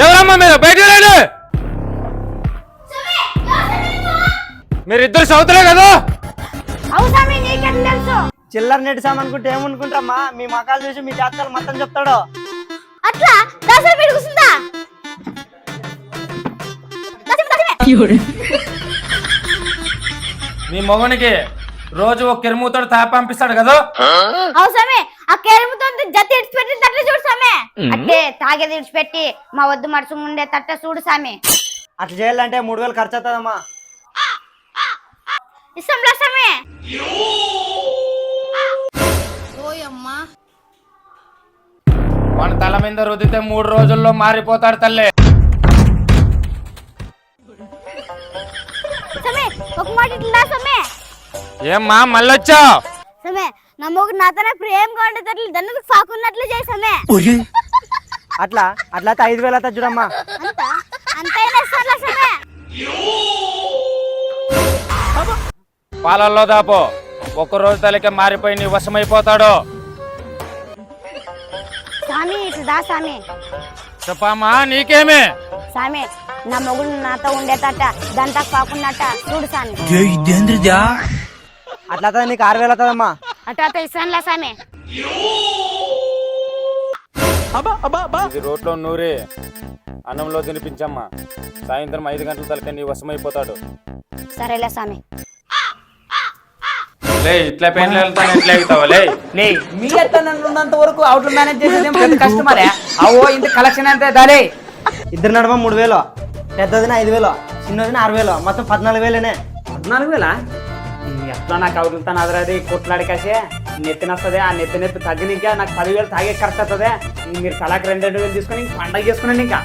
ఎవరమ్మా మీరు బయటికి రండి. మీరిద్దరు సౌతులే కదా? చిల్లర నెట్ సామనుకుంటే ఏమనుకుంటారమ్మా? మీ మకాలు చూసి మీ జాతకాలు మొత్తం చెప్తాడు. అట్లా దాసరి పెట్టి కూర్చుందా? మీ మొగనికి రోజు ఒక కెరుముతోడు తాప పంపిస్తాడు కదా? అవసరమే ఆ కెరుముతో జతి ఇడిచిపెట్టి తట్ట చూడు సామే. అంటే తాగేది ఇడిచిపెట్టి మా వద్దు మడుచు ఉండే తట్ట చూడు సామే. అట్లా చేయాలంటే 3000 ఖర్చు అవుతుందమ్మా. ఇష్టంలా సామే. వాని తల మీద రుద్దితే 3 రోజుల్లో మారిపోతాడు తల్లే. సమే ఒక మాట ఇట్లా సమే. ఏమ్మా మళ్ళొచ్చా? సమే నా మొగుడు నాతోనే ప్రేమగా ఉండేటట్లు దన్నుకు సాకున్నట్లు చేసమే. అట్లా అట్లయితే 5000 అవుతుంది చూడమ్మా. అంతైనా సర్లే సమే. పాలల్లో దాపో. ఒక్కరోజు తలకే మారిపోయి నీ వశమైపోతాడు. సామి ఇట్లా దా సామి. చెప్పమ్మా నీకేమే? సామి నా మొగుడు నాతో ఉండేటట్ట దంతా కాకున్నట్ట చూడు సామి. అట్లయితే నీకు 6000 అవుతుందమ్మా. అట్లా ఇస్తానులే సామి. ఇది రోడ్లో నూరి అన్నంలో తినిపించమ్మా. సాయంత్రం 5 గంటల తలకే నీ వశమైపోతాడు. సరేలే సామి. లే ఇట్లా పెయిన్లు వెళ్తాను ఎట్లా ఎగుతావా? లే మీ ఉన్నంత వరకు అవుట్ మేనేజ్ చేసేది పెద్ద కష్టమరే. అవో ఇంత కలెక్షన్ అంతే దాలే. ఇద్దరు నడమ 3000, పెద్దదిన 5000, చిన్నదిన 6000, మొత్తం 14000. 14,000 ఎట్లా నాకు అవుతుంటాను అదరది కొట్లాడికాసే నెత్తిన వస్తుంది. ఆ నెత్తి తగ్గినాక నాకు 10,000 తాగే ఖర్చు అవుతుంది. మీరు తలాకి 2,000 తీసుకొని పండగ చేసుకున్నాండి ఇంకా.